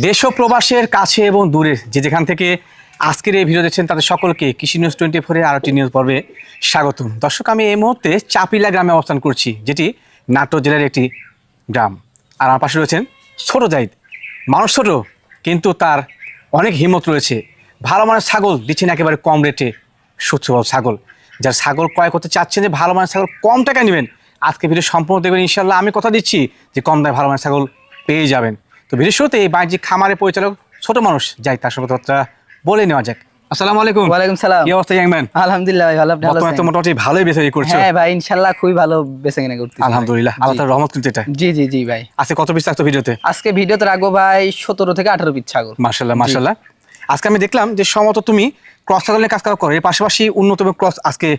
দেশ ও প্রবাসের কাছে এবং দূরে যেখান থেকে আজকের এই ভিডিও দেখছেন তাদের সকলকে কৃষি নিউজ 24 আরটি নিউজ পর্বে স্বাগতম। দর্শক, আমি এই মুহূর্তে চাপিলা গ্রামে অবস্থান করছি, যেটি নাটোর জেলার একটি গ্রাম। আর আমার পাশে রয়েছেন ছোট জাহিদ। মানুষ ছোট, কিন্তু তার অনেক হিম্মত রয়েছে। ভালো মানের ছাগল দিচ্ছেন একেবারে কম রেটে, সুস্থ ছাগল। যার ছাগল ক্রয় করতে চাচ্ছেন যে ভালো মানের ছাগল কম টাকা নেবেন, আজকে ভিডিও সম্পূর্ণ দেখবেন। ইনশাল্লাহ আমি কথা দিচ্ছি যে কম দামে ভালো মানের ছাগল পেয়ে যাবেন। তো ভিডিও শুরুতে এই বাণিজ্যিক খামারের পরিচালক ছোট মানুষ যাই তার সঙ্গে কথা বলে নেওয়া যাক। আসসালামু আলাইকুম। ওয়ালাইকুম সালাম। কি অবস্থা ইয়াংম্যান? আলহামদুলিল্লাহ ভাই, ভালো। আপনি ভালো আছেন? মোটামুটি ভালোই বেচাকেনা করছো? হ্যাঁ ভাই, ইনশাআল্লাহ খুবই ভালো বেচাকেনা করতেছি। আলহামদুলিল্লাহ, আল্লাহ তাআলার রহমত কিন্তু এটা। জি জি জি ভাই। আজকে কত পিস থাকতো ভিডিওতে? আজকে ভিডিওতে রাখবো ভাই 17 থেকে 18 পিস ছাগল। মাশাআল্লাহ মাশাআল্লাহ। আজকে আমি দেখলাম যে সম্ভবত তুমি ক্রস ছাগল নিয়ে কাজ করো, এর পাশাপাশি উন্নত ক্রস আজকে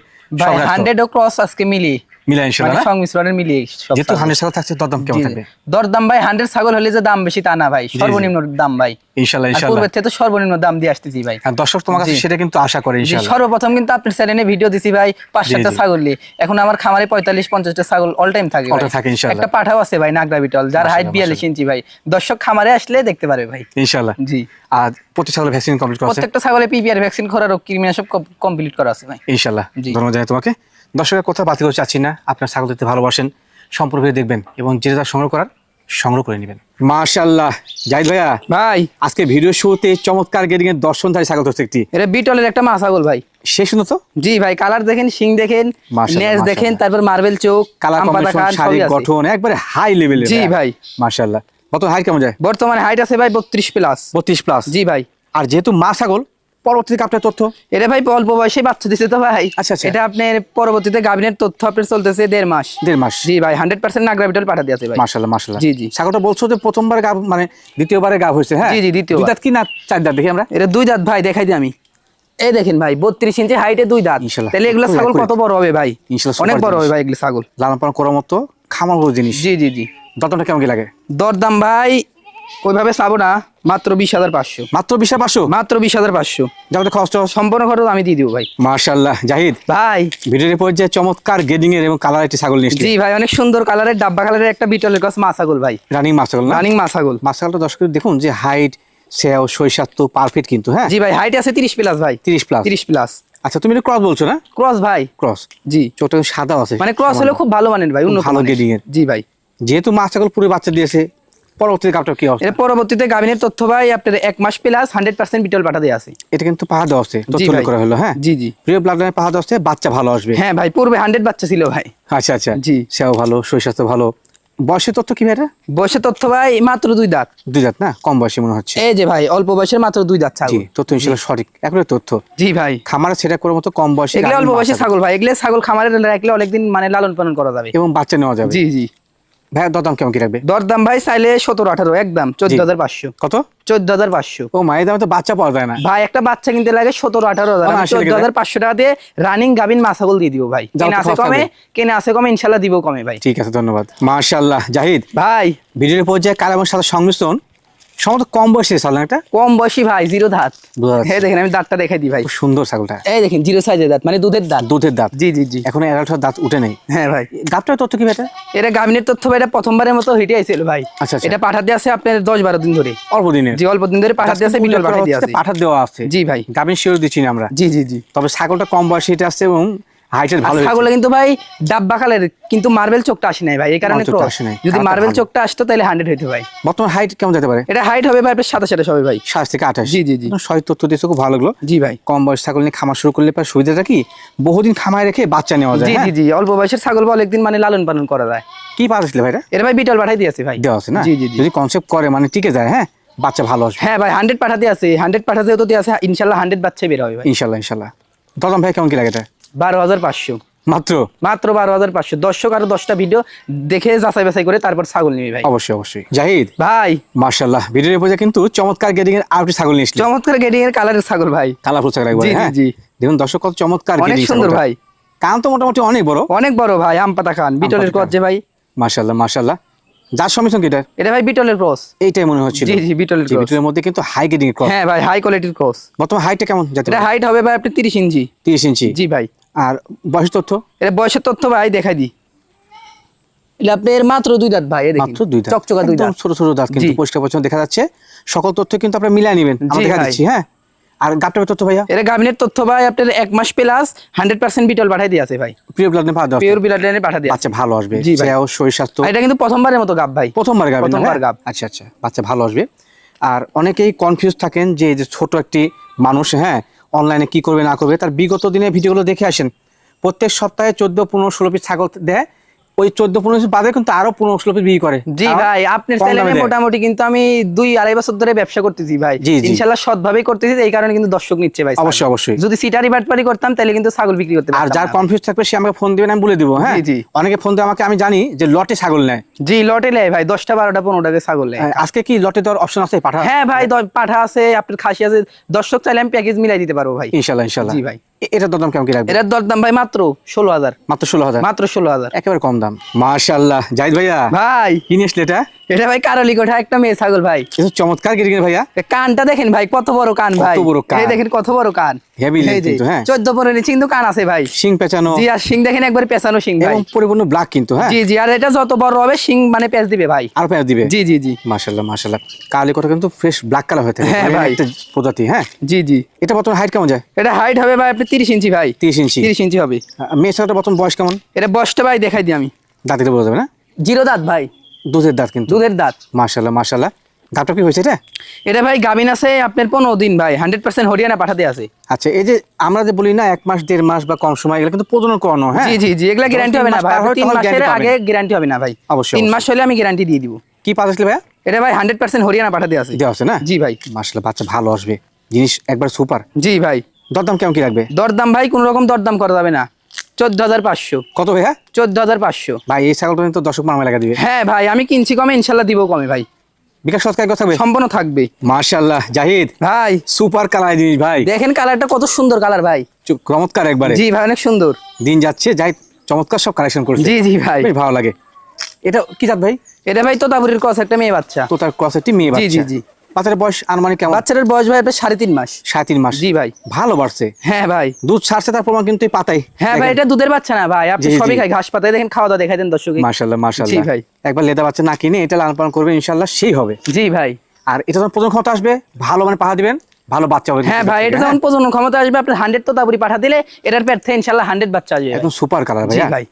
ভাই 100 ও ক্রস আজকে মিলি ইনশাআল্লাহ, মানে সংমিশ্রণের মিলি সব। যেহেতু 100 ছাগল থাকছে, দরদাম কেমন থাকবে? দরদাম ভাই 100 ছাগল হলে যে দাম বেশি তা না ভাই, সর্বনিম্ন দাম ভাই ইনশাআল্লাহ আর ইনশাআল্লাহ। পূর্বের থেকে তো সর্বনিম্ন দাম দিয়ে আসতেছি ভাই। আর দর্শক তোমার কাছে সেটা কিন্তু আশা করে ইনশাআল্লাহ। সর্বপ্রথম কিন্তু আপনার চ্যানেলে ভিডিও দিছি ভাই 5-7টা ছাগল নিয়ে। এখন আমার খামারে 45-50টা ছাগল অল টাইম থাকে ভাই। ইনশাআল্লাহ। একটা পাঠাও আছে ভাই নাগরা বিটল, যার হাইট 42 ইঞ্চি ভাই। দর্শক খামারে আসলে দেখতে পারে ভাই ইনশাআল্লাহ। জি। আর প্রতি ছাগলের ভ্যাকসিন কমপ্লিট করা আছে? প্রত্যেকটা ছাগলে পিপিআর ভ্যাকসিন করা, রোগ কৃমিনাশক সব কমপ্লিট করা আছে ভাই ইনশাআল্লাহ। জি। ধন্যবাদ জানাই তোমাকে। দর্শকের কথা বাতিল করতে চাচ্ছি না, আপনার ছাগল দেখতে ভালোবাসেন, সম্পূর্ণ ভিডিও দেখবেন এবং যেটা সংগ্রহ করে নেবেন। মাশাআল্লাহ জাহিদ ভাইয়া ভাই, আজকে ভিডিও শুরুতে চমৎকার গেডিং এর দর্শনধারী ছাগল ধরছে একটি। এটা বিটলের একটা মা ছাগল ভাই। শেষ শুনো তো? জি ভাই, কালার দেখেন, শিং দেখেন, নেজ দেখেন, তারপর মার্বেল চোখ, কালার কম্বিনেশন, শারীরিক গঠন একবারে হাই লেভেলের। জি ভাই মাশাআল্লাহ। বর্তমানে হাইট কেমন যায়? বর্তমানে হাইট আছে ভাই 32 প্লাস। 32 প্লাস? জি ভাই। আর যেহেতু মা ছাগল, পরবর্তীতে আপনার তথ্য? এটা ভাই অল্প বয়সে বাচ্চা দিছে তো ভাই। আচ্ছা আচ্ছা। এটা আপনার পরবর্তীতে গাভিনের তথ্য আপনার চলতেছে 1.5 মাস। 1.5 মাস? জি ভাই, 100% নাগরা বিটল পাঠা দিয়েছে ভাই। মাশাআল্লাহ মাশাআল্লাহ। জি জি। ছাগলটা বলছো যে প্রথমবার গাব মানে দ্বিতীয়বারে গাব হয়েছে? হ্যাঁ জি জি, দ্বিতীয়বার। দুই দাঁত কি না চার দাঁত দেখি আমরা? এটা 2 দাঁত ভাই, দেখাই দিই আমি। এই দেখেন ভাই 32 ইঞ্চি হাইটে 2 দাঁত। ইনশাআল্লাহ। তাহলে এগুলো ছাগল কত বড় হবে ভাই? ইনশাআল্লাহ অনেক বড় হবে ভাই এগুলো ছাগল। লালন পালন করার মতো খামার বড় জিনিস। জি জি জি। দরদামটা কেমন কি লাগে? দরদাম ভাই ওইভাবে চাবো না, মাত্র 20,500। মাত্র 20,500? মাত্র 20,500। যাতে খরচ সম্পূর্ণ খরচ আমি দিয়ে দিব ভাই। মাশাআল্লাহ জাহিদ ভাই ভিডিওর পর্যায়ে চমৎকার গেডিং এর এবং কালার একটি ছাগল নিয়ে জি ভাই, অনেক সুন্দর কালারের ডাব্বা কালারের একটা বিটলের ক্রস মা ছাগল ভাই। রানিং মা ছাগল না? রানিং মা ছাগল। মা ছাগলটা দর্শক দেখুন যে হাইট সেও শৈশাত্য পারফেক্ট কিন্তু। হ্যাঁ জি ভাই, হাইট আছে 30 প্লাস ভাই। 30 প্লাস? 30 প্লাস। আচ্ছা, তুমি এটা ক্রস বলছো না? ক্রস ভাই। ক্রস? জি। চোখটা সাদা আছে, মানে ক্রস হলো খুব ভালো মানের ভাই, উন্নত ভালো মানের। গেডিং এর। জি ভাই। যেহেতু মা ছাগল পুরো বাচ্চা দিয়েছে, পরবর্তীতে গাবটা কি অবস্থা? এর পরবর্তীতে গাভিনের তথ্য ভাই আপনার 1 মাস প্লাস 100% বিটল পাঠা দিয়ে আছে। এটা কিন্তু পাহাড় দেওয়া আছে, তথ্য ভাই। করা হলো। হ্যাঁ জি জি। প্রিয় ব্লাড লাইনের পাহাড় দেওয়া আছে, বাচ্চা ভালো আসবে। হ্যাঁ ভাই, পূর্বে 100 বাচ্চা ছিল ভাই। আচ্ছা আচ্ছা। জি। সেও ভালো, শৈশাত্য ভালো। বয়সের তথ্য কি ভাই এটা? বয়সের তথ্য ভাই মাত্র 2 দাঁত। 2 দাঁত না? কম বয়সী মনে হচ্ছে। এই যে ভাই অল্প বয়সের মাত্র 2 দাঁত জি, ছাগল। তথ্য ইনশাআল্লাহ সঠিক একবারে তথ্য। জি ভাই। খামারে সেটা করার মতো কম বয়সী, এগুলো অল্প বয়সী ছাগল ভাই, এগুলো ছাগল খামারে রাখলে অনেকদিন মানে লালন পালন করা যাবে এবং বাচ্চা নেওয়া যাবে। জি জি। ভাই দরদাম কেমন কি রাখবে? দরদাম ভাই চাইলে 17-18 একদম 14,500। কত? 14,500। ও মায়ের দামে তো বাচ্চা পাওয়া যায় না ভাই, একটা বাচ্চা কিনতে লাগে 17-18 হাজার। 14,500 টাকা দিয়ে রানিং গাভিন মা ছাগল দিয়ে দিব ভাই। কেনে আছে কমে ইনশাআল্লাহ দিব কমে ভাই। ঠিক আছে, ধন্যবাদ। মাশাআল্লাহ জাহিদ ভাই, ভিডিওর পর্যায়ে কালো এবং সাদা সংমিশ্রণ, সম্ভবত কম বয়সী ছাগল এটা? কম বয়সী ভাই, 0 দাঁত। বোঝা যাচ্ছে। এই দেখেন আমি দাঁতটা দেখাই দিই ভাই। খুব সুন্দর ছাগলটা। এই দেখেন 0 সাইজের দাঁত, মানে দুধের দাঁত। দুধের দাঁত? জি জি জি। এখন এরালটার দাঁত উঠে নেই। হ্যাঁ ভাই। গাবটার তথ্য কি ভাই এটা? এটা গাভিনের তথ্য ভাই, এটা প্রথমবারের মতো হিটে আইছিল ভাই। আচ্ছা আচ্ছা। এটা পাঠাতে আছে আপনার 10-12 দিন ধরে। অল্প দিনের? জি, অল্প দিন ধরে পাঠাতে আছে, বিটল পাঠাই দিয়ে আছে। পাঠা দেওয়া আছে? জি ভাই। গাভিন শিওর দিচ্ছি না আমরা। জি জি জি। তবে ছাগলটা কম বয়সী এটা আছে এবং হাইটের ভালো। ছাগল কিন্তু ভাই ডাব্বা কালারের, কিন্তু মার্বেল চোখটা আসে নাই ভাই, এই কারণে ক্রস। যদি মার্বেল চোখটা আসতো তাহলে 100 হইতো ভাই। বর্তমান হাইট কেমন যেতে পারে? এটা হাইট হবে ভাই আপনার 27 হবে ভাই। 27 থেকে 28? জি জি জি। সঠিক তথ্য দিয়েছে, খুব ভালো লাগলো। জি ভাই। কম বয়স ছাগল নিয়ে খামার শুরু করলে সুবিধাটা কি, বহুদিন খামায় রেখে বাচ্চা নেওয়া যায়। জি জি জি। অল্প বয়সের ছাগল বা অনেকদিন মানে লালন পালন করা যায়। কি পাচ্ছিল ভাই এটা? এটা ভাই বিটল পাঠাই দিয়েছে ভাই। দেওয়া আছে না? জি জি জি। যদি কনসেপ্ট করে মানে টিকে যায়, হ্যাঁ বাচ্চা ভালো আসবে। হ্যাঁ ভাই, 100 পাঠাতে আছে, 100 পাঠাতে তো দিয়ে আছে, ইনশাআল্লাহ 100 বাচ্চা বের হবে ভাই। ইনশাআল্লাহ ইনশাআল্লাহ। দরদাম ভাই কেমন কি লাগে এটা? 12,500 মাত্র? মাত্র 12,500। দর্শক আরো 10টা ভিডিও দেখে যাচাই বাছাই করে তারপর ছাগল নিবি ভাই। অবশ্যই অবশ্যই। জাহিদ ভাই মাশাআল্লাহ ভিডিওর পর্যায়ে কিন্তু চমৎকার গেডিং এর আরেকটি ছাগল নিয়ে এসেছেন। চমৎকার গেডিং এর কালারের ছাগল ভাই, কালারফুল ছাগল একবার। জি হ্যাঁ জি। দেখুন দর্শক কত চমৎকার অনেক গেডিং, সুন্দর ভাই। কান তো মোটামুটি অনেক বড়। অনেক বড় ভাই, আম পাতা খান বিটলের ক্রস যে ভাই। মাশাআল্লাহ মাশাআল্লাহ। যার সংমিশ্রণ কি এটা? এটা ভাই বিটলের ক্রস। এইটাই মনে হচ্ছিল। জি জি, বিটলের ক্রস। বিটলের মধ্যে কিন্তু হাই গেডিং এর ক্রস। হ্যাঁ ভাই, হাই কোয়ালিটির ক্রস। বর্তমান হাইটটা কেমন যেতে এটা পারে? হাইট হবে ভাই আপনি 30 ইঞ্চি। 30 ইঞ্চি? জি ভাই। আর বয়স তথ্য? এটা বয়সের তথ্য ভাই দেখাই দিই। এটা আপনার মাত্র 2 দাঁত ভাই, এই দেখেন মাত্র 2 দাঁত, চকচকা 2 দাঁত, ছোট ছোট দাঁত কিন্তু জি। পরিষ্কার পরিচ্ছন্ন দেখা যাচ্ছে। সকল তথ্য কিন্তু আপনারা মিলিয়ে নেবেন, আমরা জি দেখা ভাই। দিচ্ছি। হ্যাঁ, আর গাবটার তথ্য ভাইয়া? এটা গাভিনের তথ্য ভাই আপনার 1 মাস প্লাস 100% বিটল পাঠাই দিয়ে আছে ভাই, পিওর ব্লাড পাওয়া যাবে, পিওর ব্লাড লাইনে পাঠা দিয়ে আছে। বাচ্চা ভালো আসবে, জি ভাই। চেহারা শরীর স্বাস্থ্য। এটা কিন্তু প্রথমবারের মতো গাব ভাই, প্রথমবার গাব, প্রথমবার গাব। আচ্ছা আচ্ছা, বাচ্চা ভালো আসবে। আর অনেকেই কনফিউজ থাকেন যে এই যে ছোট একটি মানুষ, হ্যাঁ, অনলাইনে কি করবে না করবে। তার বিগত দিনে ভিডিওগুলো দেখে আসেন, প্রত্যেক সপ্তাহে 14, 15, 16 পিস ছাগল দেয়। ওই 14, 15 পিস বাদে কিন্তু আরো 15, 16 পিস বিক্রি করে। জি কারণ ভাই, আপনার কম দামে চ্যানেলে দেয়। মোটামুটি কিন্তু আমি 2-2.5 বছর ধরে ব্যবসা করতেছি ভাই, জি, জি। ইনশাআল্লাহ সৎভাবেই করতেছি, এই কারণে কিন্তু দর্শক নিচ্ছে ভাই। অবশ্যই, অবশ্যই। যদি সিটারি বাটপারি করতাম তাহলে কিন্তু ছাগল বিক্রি করতে আর পারতাম যার না। কনফিউজ থাকবে সে আমাকে ফোন দিবেন, আমি বলে দিব। হ্যাঁ, জি, জি। অনেকে ফোন দিয়ে আমাকে, আমি জানি যে লটে ছাগল নেয়। জি, লটে নেয় ভাই, 10টা 12টা 15টাকে ছাগল নেয়। আজকে কি লটে দেওয়ার অপশন আছে? পাঠা? হ্যাঁ ভাই, পাঠা আছে, আপনার খাসি আছে, দর্শক চাইলে আমি প্যাকেজ মিলাই দিতে পারবো ভাই। ইনশাল্লাহ, ইনশাল্লাহ। জি ভাই। এটার দাম কেমন কি রাখবে? এটার দরদাম ভাই মাত্র 16,000, মাত্র 16,000, মাত্র 16,000 একেবারে কম দাম। মাশাআল্লাহ, জাহিদ ভাইয়া ভাই। কি নিয়ে আসলে এটা? এটা ভাই কারলি কোঠা একটা মেয়ে ছাগল ভাই, এটা চমৎকার গিরিগিরি ভাইয়া। এ কানটা দেখেন ভাই, কত বড় কান ভাই, কত বড় কান। এই দেখেন কত বড় কান, Heavy leg এই যে কিন্তু, হ্যাঁ। 14-15 ইঞ্চি কিন্তু কান আছে ভাই, শিং পেঁচানো জি। আর শিং দেখেন একবার পেছানো শিং ভাই, এবং পরিপূর্ণ ব্ল্যাক কিন্তু, হ্যাঁ। জি জি। আর এটা যত বড় হবে শিং মানে পেঁচ দিবে ভাই, আর পেঁয়াজ দিবে। জি জি জি। মাশাআল্লাহ, মাশাআল্লাহ। কালি কোটা কিন্তু ফ্রেশ ব্ল্যাক কালার হয়ে থাকে। হ্যাঁ মানে ভাই। একটা প্রজাতি, হ্যাঁ। জি জি। এটা বর্তমান হাইট কেমন যায়? এটা হাইট হবে ভাই আপনি 30 ইঞ্চি ভাই, 30 ইঞ্চি। 30 ইঞ্চি হবে। মেয়ে ছাগলটা বর্তমান বয়স কেমন? এটা বয়সটা ভাই দেখাই দিই আমি, দাঁতিতে বোঝা যাবে না? 0 দাঁত ভাই, দুধের দাঁত কিন্তু, দুধের দাঁত। মাশাআল্লাহ, মাশাআল্লাহ। দাঁতটা কি হয়েছে এটা? এটা ভাই গাবিন আছে আপনার 15 দিন ভাই, 100% হরিয়ানা পাঠাতে আছে। আচ্ছা, এই যে আমরা যে বলি না 1 মাস 1.5 মাস বা কম সময়, এগুলো কিন্তু প্রজনন করানো, হ্যাঁ। জি জি জি, এগুলা গ্যারান্টি হবে না ভাই, 3 মাসের আগে গ্যারান্টি হবে না ভাই, অবশ্যই, 3 মাস হলে আমি গ্যারান্টি দিয়ে দিব। কি পাঁচ আসলে ভাইয়া? এটা ভাই 100% হরিয়ানা পাঠাতে আছে। দেওয়া আছে না? জি ভাই। মাশাআল্লাহ, বাচ্চা ভালো আসবে, জিনিস একবার সুপার। জি ভাই। দরদাম কেমন কি রাখবে? দরদাম ভাই কোন রকম দরদাম করা যাবে না, 14,500। কত ভাইয়া? 14,500। ভাই এই ছাগলটা তো দর্শক মামা লাগা দিবে। হ্যাঁ ভাই, আমি কিনছি কমে, ইনশাল্লাহ দিব কমে ভাই, বিকাশ সৎকার কথা থাকবে সম্পূর্ণ থাকবে। মাশাআল্লাহ, জাহিদ ভাই সুপার কালার জিনিস ভাই। দেখেন কালারটা কত সুন্দর কালার ভাই, চমৎকার একবারে। জি ভাই, অনেক সুন্দর। দিন যাচ্ছে, জাহিদ চমৎকার সব কালেকশন করছে। জি জি ভাই। বেশ ভালো লাগে। এটা কি জাত ভাই? এটা ভাই তোতাপুরের ক্রস একটা মেয়ে বাচ্চা। তো তার ক্রস একটি মেয়ে জি, বাচ্চা। জি, জি। বাচ্চার বয়স আনুমানিক কেমন? বাচ্চাটার বয়স ভাই আপনার 3.5 মাস। 3.5 মাস। জি ভাই। ভালো বাড়ছে, হ্যাঁ ভাই। দুধ ছাড়ছে, তার প্রমাণ কিন্তু এই পাতায়। হ্যাঁ ভাই, এটা দুধের বাচ্চা না ভাই, আপনি জি, জি। সবই খাই, ঘাস পাতায় দেখেন, খাওয়া দাওয়া দেখাই দেন দর্শক। মাশাআল্লাহ, জি মাশাআল্লাহ। ভাই। একবার লেদা বাচ্চা না কিনে এটা লালন পালন করবেন, ইনশাআল্লাহ সেই হবে। জি ভাই। আর এটা যখন প্রজনন ক্ষমতা আসবে, ভালো মানে পাহা দিবেন, ভালো বাচ্চা হবে। হ্যাঁ ভাই, এটা যখন প্রজনন ক্ষমতা আসবে আপনার 100 তোতাপুরি পাঠা দিলে এটার পেট থেকে ইনশাল্লাহ 100 বাচ্চা আসবে। একদম সুপার কালার ভাই। জি ভাই।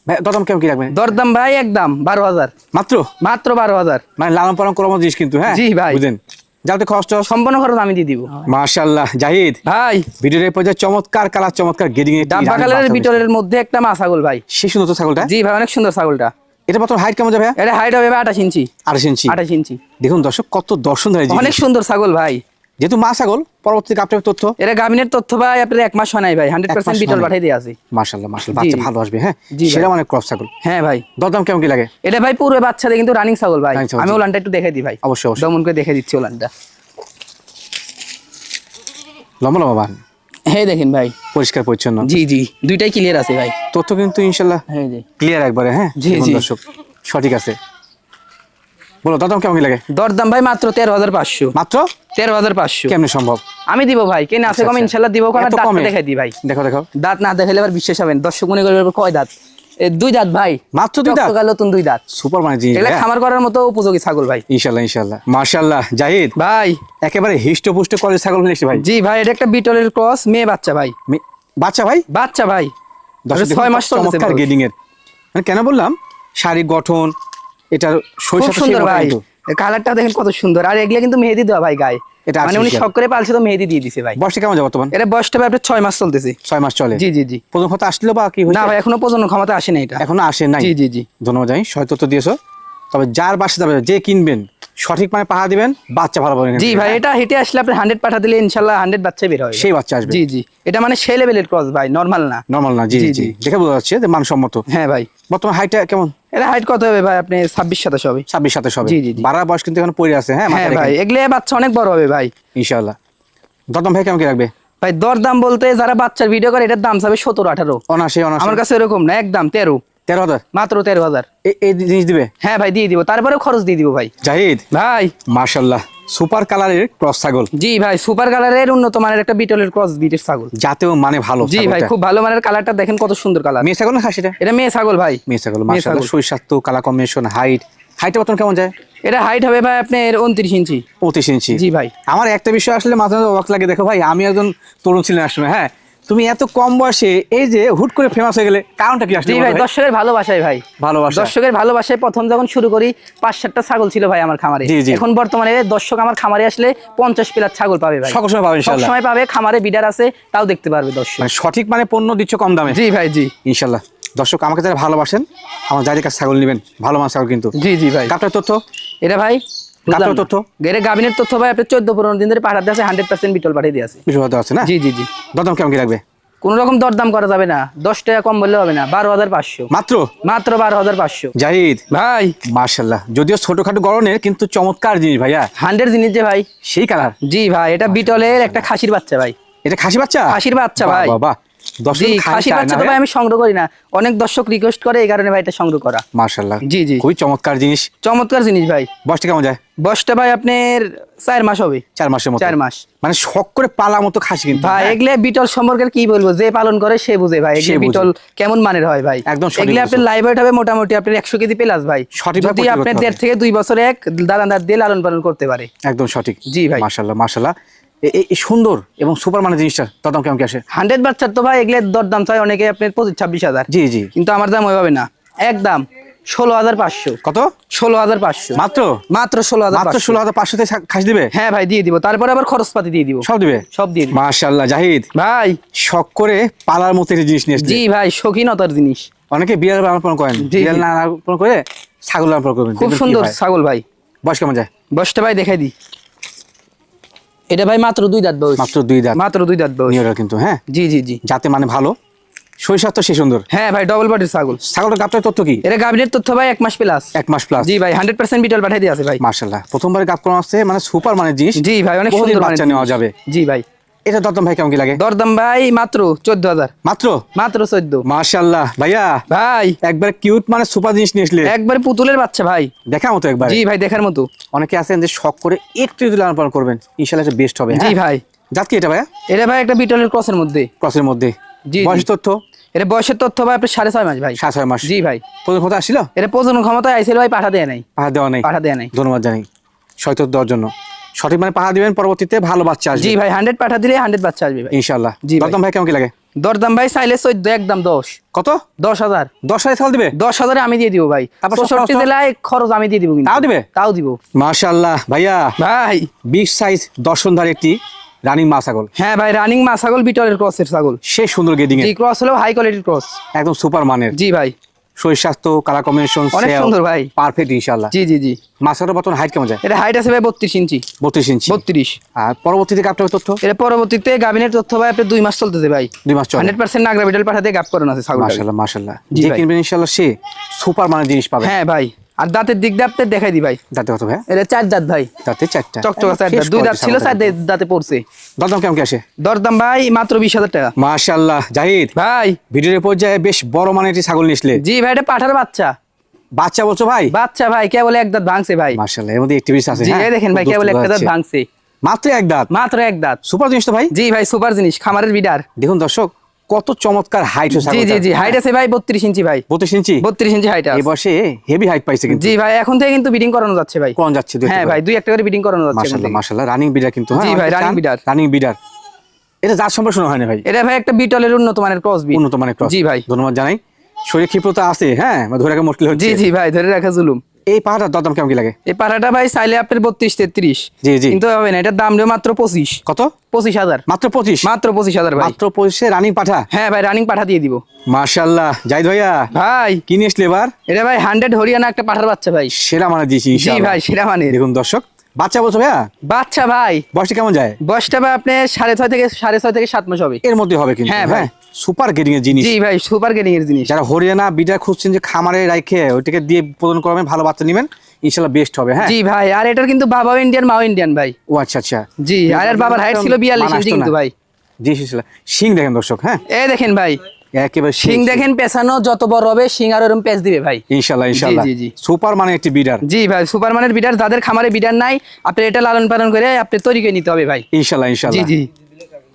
ভাই দরদাম কেমন কি রাখবেন? দরদাম ভাই একদম 12,000, মাত্র মাত্র 12,000। মানে লালন পালন করার মতো জিনিস কিন্তু, হ্যাঁ। জি ভাই। বুঝলেন, যাতে খরচ। সম্পূর্ণ খরচ আমি দিয়ে দিব। মাশাআল্লাহ, জাহিদ ভাই ভিডিওর এই পর্যায়ে চমৎকার কালার, চমৎকার গেডিং এর ডাব্বা কালারের বিটলের মধ্যে একটা মা ছাগল ভাই। সেই সুন্দর তো ছাগলটা। জি ভাই, অনেক সুন্দর ছাগলটা। এটা বর্তমান হাইট কেমন যাবে? এটা হাইট হবে 28 ইঞ্চি। 28 ইঞ্চি। 28 ইঞ্চি। দেখুন দর্শক, কত দর্শন ধরে অনেক সুন্দর ছাগল ভাই। যেহেতু মা ছাগল, পরবর্তী কাপটার তথ্য। এটা গাভিনের তথ্য ভাই আপনার 1 মাস হয় নাই ভাই, 100% বিটল পাঠাই দিয়ে আছে। মাশাআল্লাহ, মাশাআল্লাহ, বাচ্চা জি। ভালো আসবে, হ্যাঁ। জি ভাই। সেটা মানে ক্রস ছাগল। হ্যাঁ ভাই। দরদাম কেমন কি লাগে? এটা ভাই পুরো বাচ্চাদের কিন্তু রানিং ছাগল ভাই। Running ছাগল, আমি জি। ওলানটা একটু দেখাই দিই ভাই, অবশ্যই, অবশ্যই। দমন করে দেখে দিচ্ছি ওলানটা। লম্বা লম্বা বান, হ্যাঁ দেখেন ভাই, পরিষ্কার পরিচ্ছন্ন। জি জি, দুইটাই ক্লিয়ার আছে ভাই। তথ্য কিন্তু ইনশাআল্লাহ হ্যাঁ জি। ক্লিয়ার একবারে, হ্যাঁ। জি, দেখুন জি। দর্শক, সঠিক আছে। বলো দরদাম কেমন কি লাগে? দরদাম ভাই মাত্র 13,500, মাত্র 13,500। কেমনে সম্ভব? আমি দিব ভাই, কেন আছে কম আচ্ছা। ইনশাআল্লাহ দিব কম। এত দাঁত কমে? দেখাই দিই ভাই, দেখো দেখো, দাঁত না দেখাইলে আবার বিশ্বাস হবেন, দর্শক মনে করবে কয় দাঁত। 2 দাঁত ভাই, মাত্র 2 দাঁত? চকচকা নতুন 2 দাঁত। সুপার মানে জিনিস, এগুলা হ্যাঁ। খামার করার মতো উপযোগী ছাগল ভাই। ইনশাআল্লাহ, ইনশাআল্লাহ। মাশাআল্লাহ, জাহিদ ভাই একেবারে হিষ্টপুষ্ট কলেজ ছাগল নিয়েছে ভাই। জি ভাই, এটা একটা বিটলের ক্রস মেয়ে বাচ্চা ভাই। বাচ্চা ভাই, বাচ্চা ভাই, দর্শক 6 মাস চলতেছে চমৎকার বয়স। গেডিং এর। মানে কেন বললাম, শারীরিক গঠন, এটার খুব শরীর সুন্দর ভাই, কালারটা দেখেন কত সুন্দর। আর এগুলা কিন্তু মেহেদি দেওয়া ভাই গায়ে, এটা মানে উনি artificial। শখ করে পালছে তো মেহেদি দিয়ে দিছে ভাই। বয়সটা কেমন যাবে বর্তমান? এটা বয়সটা ভাই আপনার 6 মাস চলতেছে। 6 মাস চলে। জি জি জি। প্রথম কথা আসলো বা কি না হয়েছে? ভাই, এখনো প্রজনন ক্ষমতা আসে না এটা। এখনো আসে নাই। জি জি জি। ধন্যবাদ জানি, সঠিক তথ্য দিয়েছো। তবে যার বাসা যাবে, যে কিনবেন, সঠিক মানে পাহা দিবেন, বাচ্চা ভালো পাবেন। জি ভাই, এটা হেঁটে আসলে আপনি 100 পাঠা দিলে ইনশাআল্লাহ 100 বাচ্চা বের হবে। সেই বাচ্চা আসবে। জি জি, এটা মানে সেই লেভেলের ক্রস ভাই, নরমাল না। নরমাল না, জি জি, জি জি। দেখে বোঝা যাচ্ছে যে মানসম্মত। হ্যাঁ ভাই। বর্তমান হাইটটা কেমন? এটা হাইট কত হবে ভাই আপনি? 26-27 হবে। 26-27 হবে। জি, জি, জি। বাড়ার বয়স কিন্তু এখন পড়ে আছে, হ্যাঁ। হ্যাঁ ভাই, এগুলো বাচ্চা অনেক বড় হবে ভাই ইনশাআল্লাহ। দরদাম ভাই কেমন কি রাখবে? ভাই দর দাম বলতে যারা বাচ্চার ভিডিও করে এটার দাম চাবে 17-18। অনাসে অনাসে আমার কাছে এরকম না, একদম 13। 13,000 মাত্র 13,000। এই জিনিস দিবে? হ্যাঁ ভাই দিয়ে দিব, তারপরে খরচ দিয়ে দিব ভাই। জাহিদ ভাই মাশাআল্লাহ সুপার কালারের ক্রস ছাগল। জি ভাই সুপার কালারের উন্নত মানের একটা বিটলের ক্রস বিটের ছাগল, যাতেও মানে ভালো। জি ভাই খুব ভালো মানের, কালারটা দেখেন কত সুন্দর কালার। মেয়ে ছাগল না খাসিটা? এটা মেয়ে ছাগল ভাই, মেয়ে ছাগল মাশাআল্লাহ, শরীর স্বাস্থ্য কালার কম্বিনেশন হাইটটা বর্তমান কেমন যায়? এটা হাইট হবে ভাই আপনার 29 ইঞ্চি। 25 ইঞ্চি। জি ভাই। আমার একটা বিষয় আসলে মাঝে মাঝে অবাক লাগে, দেখো ভাই আমি একজন তরুণ ছিলাম আসলে, হ্যাঁ তুমি এত কম বয়সে এই যে হুট করে ফেমাস হয়ে গেলে, কারণটা কি আসলে? জি ভাই দর্শকের ভালোবাসায় ভাই, ভালোবাসা। দর্শকের ভালোবাসায় প্রথম যখন শুরু করি 5-7টা ছাগল ছিল ভাই আমার খামারে। জি, জি। এখন বর্তমানে দর্শক আমার খামারে আসলে 50 প্লাস ছাগল পাবে ভাই, সকল সময় পাবে সব ইনশাআল্লাহ। সময় পাবে, খামারে বিডার আছে তাও দেখতে পারবে দর্শক। মানে সঠিক মানে পণ্য দিচ্ছ কম দামে। জি ভাই জি ইনশাআল্লাহ। দর্শক আমাকে যারা ভালোবাসেন আমার যাদের কাছে ছাগল নেবেন, ভালো মান ছাগল কিন্তু। জি জি ভাই। গাবটার তথ্য? এটা ভাই গাবটার তথ্য? গেরে গাবিনের তথ্য ভাই আপনি 14-15 দিন ধরে পাঠাতে আছে, 100% বিটল পাঠিয়ে দিয়ে আছে। বিষয় আছে না? জি জি জি। দরদাম কেমন কি লাগবে? কোন রকম দরদাম করা যাবে না, 10 টাকা কম বললে হবে না। 12,500 মাত্র? মাত্র 12,500 জাহিদ ভাই। মাশাআল্লাহ, যদিও ছোটখাটো গড়নের কিন্তু চমৎকার জিনিস ভাইয়া। 100 জিনিস যে ভাই, সেই কালার। জি ভাই এটা বিটলের একটা খাসির বাচ্চা ভাই। এটা খাসি বাচ্চা? খাসির বাচ্চা ভাই। বাবা দর্শক জি খাসির বাচ্চা তো ভাই আমি সংগ্রহ করি না, অনেক দর্শক রিকোয়েস্ট করে এই কারণে ভাই এটা সংগ্রহ করা। মাশাআল্লাহ জি জি খুবই চমৎকার জিনিস, চমৎকার জিনিস ভাই। বয়সটা কেমন যায়? বয়সটা ভাই আপনার 4 মাস হবে। 4 মাসের মতো? 4 মাস। মানে শখ করে পালা মতো খাসি কিন্তু ভাই এগুলা বিটল সম্পর্কে কি বলবো, যে পালন করে সে বুঝে ভাই সে এগুলা বুঝে। বিটল কেমন মানের হয় ভাই। একদম সঠিক এগুলা আপনার বলছো। লাইভ ওয়েট হবে মোটামুটি আপনার 100 কেজি প্লাস ভাই, সঠিকভাবে যদি প্রতিরোধ আপনার করতে 1.5 থেকে 2 বছরে এক দানাদার দিয়ে লালন পালন করতে পারে। একদম সঠিক। জি ভাই। মাশাআল্লাহ মাশাআল্লাহ, এই সুন্দর এবং সুপার মানের জিনিসটা দরদাম কেমন কি আসে? 100 বাচ্চার তো ভাই এগুলা দরদাম চাই অনেকে আপনার 25-26 হাজার। জি জি। কিন্তু আমার দাম ওইভাবে না, একদম 16,500। কত? 16,500 মাত্র? মাত্র 16,500। মাত্র 16,500 তে খাসি দিবে? হ্যাঁ ভাই দিয়ে দিব, তারপরে আবার খরচপাতি দিয়ে দিব। সব দিবে? সব দিয়ে দিব মাশাআল্লাহ জাহিদ ভাই। শখ করে পালার মতো একটা জিনিস নিয়ে এসেছে। জি ভাই শৌখিনতার জিনিস। অনেকে বিড়াল লালন পালন করেন, জি, বিড়াল জি। না লালন পালন করে ছাগল লালন পালন করবেন, খুব দেখবেন কি সুন্দর হয়। ছাগল ভাই। বয়স কেমন যায়? বয়সটা ভাই দেখাই দি, এটা ভাই মাত্র 2 দাঁত বয়স। মাত্র 2 দাঁত? মাত্র 2 দাঁত বয়স। নিয়রা কিন্তু, হ্যাঁ জি জি জি। যাতে মানে ভালো, শরীর স্বাস্থ্য সে সুন্দর। হ্যাঁ ভাই ডবল বডির ছাগল। ছাগলের গাবটার তথ্য কি? এটা গাভীর তথ্য ভাই 1 মাস প্লাস। 1 মাস প্লাস? জি ভাই 100% বিটল পাঠিয়ে দিয়ে আছে ভাই। মাশাআল্লাহ প্রথমবার গাব করা আসছে, মানে সুপার মানের জিনিস। জি ভাই অনেক বহুদিন সুন্দর বাচ্চা মানের নেওয়া জিনিস। যাবে। জি ভাই। এটা দরদাম ভাই কেমন কি লাগে? দরদাম ভাই মাত্র 14,000। মাত্র? মাত্র 14। মাশাআল্লাহ ভাইয়া ভাই একবার কিউট মানে সুপার জিনিস নিয়ে আসলে, একবার পুতুলের বাচ্চা ভাই, দেখার মতো একবার। জি ভাই দেখার মতো। অনেকে আছেন যে শখ করে একটু যদি লালন পালন করবেন ইনশাআল্লাহ এটা বেস্ট হবে। জি হ্যাঁ ভাই। জাত কি এটা ভাইয়া? এটা ভাই একটা বিটলের ক্রসের মধ্যে। ক্রসের মধ্যে? জি, বয়স জি। তথ্য? এটা বয়সের তথ্য ভাই আপনার 6.5 মাস ভাই। 7-6 মাস? জি ভাই। প্রথম কথা আসছিল? এটা প্রজনন ক্ষমতায় আইছিল ভাই, পাঠা দেয় নাই। পাহা দেওয়া নেই? পাঠা দেয় নাই। ধন্যবাদ জানাই সৈতত দেওয়ার জন্য। সঠিক মানে পাহা দিবেন, পরবর্তীতে ভালো বাচ্চা আসবে। জি ভাই 100 পাঠা দিলে 100 বাচ্চা আসবে ভাই ইনশাআল্লাহ। জি ভাই। দরদাম ভাই কেমন কি লাগে? দরদাম ভাই চাইলে 14, একদম 10। কত? 10,000। 10,000 ছাগল দিবে? 10,000 আমি দিয়ে দিব ভাই। তারপর 64 খরচ? জেলায় খরচ আমি দিয়ে দিব কিন্তু। তাও দিবে? তাও দিব মাশাআল্লাহ ভাইয়া ভাই। বিগ সাইজ দর্শনধার একটি রানিং মা ছাগল। হ্যাঁ ভাই রানিং মা ছাগল, বিটলের ক্রসের ছাগল। সে সুন্দর গেডিং এর, জি ক্রস হলো হাই কোয়ালিটির ক্রস, একদম সুপার মানের। জি ভাই শরীর স্বাস্থ্য কালার কম্বিনেশন অনেক সুন্দর ভাই। পারফেক্ট ইনশাআল্লাহ। জি জি জি। মা ছাগলের বর্তমান হাইট কেমন যায়? এটা হাইট আছে ভাই 32 ইঞ্চি। 32 ইঞ্চি? 32। আর পরবর্তীতে গাবটার তথ্য? এর পরবর্তীতে গাবিনের তথ্য ভাই আপনি 2 মাস চলতেছে ভাই। 2 মাস চলে? 100% নাগরা বিটল পাঠাতে গাব করানো আছে ছাগলটা। মাশাআল্লাহ মাশাআল্লাহ। জি যে ভাই। কিনবেন ইনশাআল্লাহ সে সুপার মানের জিনিস পাবে। হ্যাঁ ভাই। আর দাঁতের দিক দিয়ে আপনি দেখাই দি ভাই। দাঁতে কত ভাই? এটা 4 দাঁত ভাই, দাঁতে 4টা? চকচকা 4 দাঁত। 2 দাঁত ছিল, 4 দাঁতে পড়ছে। দরদাম কেমন কি আসে? দরদাম ভাই মাত্র 20,000 টাকা মাশাআল্লাহ জাহিদ ভাই। ভিডিওর পর্যায়ে বেশ বড় মানের একটি ছাগল নিয়ে আসলে। জি ভাই এটা পাঠার বাচ্চা। বাচ্চা বলছো ভাই? বাচ্চা ভাই কেবল 1 দাঁত ভাঙছে ভাই। মাশাআল্লাহ এর মধ্যে অ্যাক্টিভিটিস আছে। জি হ্যাঁ এই দেখেন ভাই কেবল 1 দাঁত ভাঙছে। মাত্র 1 দাঁত? মাত্র 1 দাঁত। সুপার জিনিস তো ভাই। জি ভাই সুপার জিনিস, খামারের বিডার। দেখুন দর্শক কত চমৎকার হাইট হয়েছে। জি জি জি হাইট আছে ভাই 32 ইঞ্চি ভাই। 32 ইঞ্চি? 32 ইঞ্চি হাইট আছে। এই বয়সে হেভি হাইট পাইছে কিন্তু। জি ভাই এখন থেকে কিন্তু বিডিং করানো যাচ্ছে ভাই। কোন যাচ্ছে? হ্যাঁ ভাই 2-1 করে বিডিং করানো যাচ্ছে। মাশাআল্লাহ মাশাআল্লাহ রানিং বিডার কিন্তু। জি ভাই রানিং বিডার। রানিং বিডার। এটা জাত সম্পর্কে শোনা হয় না ভাই? এটা ভাই একটা বিটলের উন্নত মানের ক্রস বিট। উন্নত মানের ক্রস? জি ভাই। ধন্যবাদ জানাই। শরীরে ক্ষিপ্রতা আছে, হ্যাঁ ধরে রাখা মুশকিল হচ্ছে। জি জি ভাই ধরে রাখা জুলুম। এই পাহাড়টার দরদাম কেমন কি লাগে? এই পাড়াটা ভাই চাইলে আপনার 32-33। জি জি। কিন্তু হবে না, এটার দাম দেব মাত্র 25। কত? 25,000। মাত্র 25? মাত্র 25,000 ভাই। মাত্র 25 রানিং পাঠা? হ্যাঁ ভাই রানিং পাঠা দিয়ে দিব। মাশাআল্লাহ জাহিদ ভাইয়া ভাই কি নিয়ে আসলে এবার? এটা ভাই 100 হরিয়ানা একটা পাঠার বাচ্চা ভাই। সেরা মানে দিয়েছি জি ইনশাআল্লাহ। ভাই সেরা মানের। দেখুন দর্শক বাচ্চা বলছো ভাইয়া? বাচ্চা ভাই বয়সটা কেমন যায়? বয়সটা ভাই আপনি 6.5 থেকে 7 মাস হবে। এর মধ্যে হবে কিন্তু। হ্যাঁ ভাই। সুপার গেডিং এর জিনিস। জি ভাই সুপার গেডিং এর জিনিস। যারা হরিয়ানা বিডার খুঁজছেন যে খামারে রাখে ওইটাকে দিয়ে প্রদান করবেন, ভালো বাচ্চা নেবেন ইনশাআল্লাহ বেস্ট হবে। হ্যাঁ জি ভাই আর এটার কিন্তু বাবাও ইন্ডিয়ান মাও ইন্ডিয়ান ভাই। ও আচ্ছা আচ্ছা। জি আর এর বাবার হাইট ছিল 42 ইঞ্চি কিন্তু ভাই। জি শিশলা সিং দেখেন দর্শক। হ্যাঁ এই দেখেন ভাই একেবারে শিং দেখেন পেছানো যত বড় হবে শিং আর ওরকম পেঁচ দিবে ভাই। ইনশাআল্লাহ ইনশাআল্লাহ জি, জি। সুপার মানে একটি বিডার। জি ভাই, সুপারমানের বিডার, যাদের খামারে বিডার নাই আপনি এটা লালন পালন করে আপনি তৈরি করে নিতে হবে ভাই। ইনশাআল্লাহ জি ইনশাআল্লাহ। জি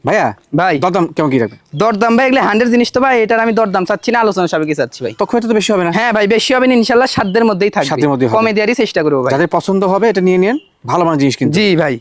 ভাইয়া ভাই, দরদাম কেমন কি রাখবেন? দরদাম ভাই এগুলো 100 জিনিস তো ভাই, এটার আমি দরদাম চাচ্ছি না, আলোচনা সাপেক্ষে চাচ্ছি ভাই। তখন তো বেশি হবে না? হ্যাঁ ভাই, বেশি হবে না ইনশাআল্লাহ, সাধ্যের মধ্যেই থাকবে, সাধ্যের মধ্যেই হবে। কমে দেওয়ারই চেষ্টা করবো ভাই। যাদের পছন্দ হবে এটা নিয়ে নেন, ভালো মানের জিনিস কিন্তু। জি ভাই।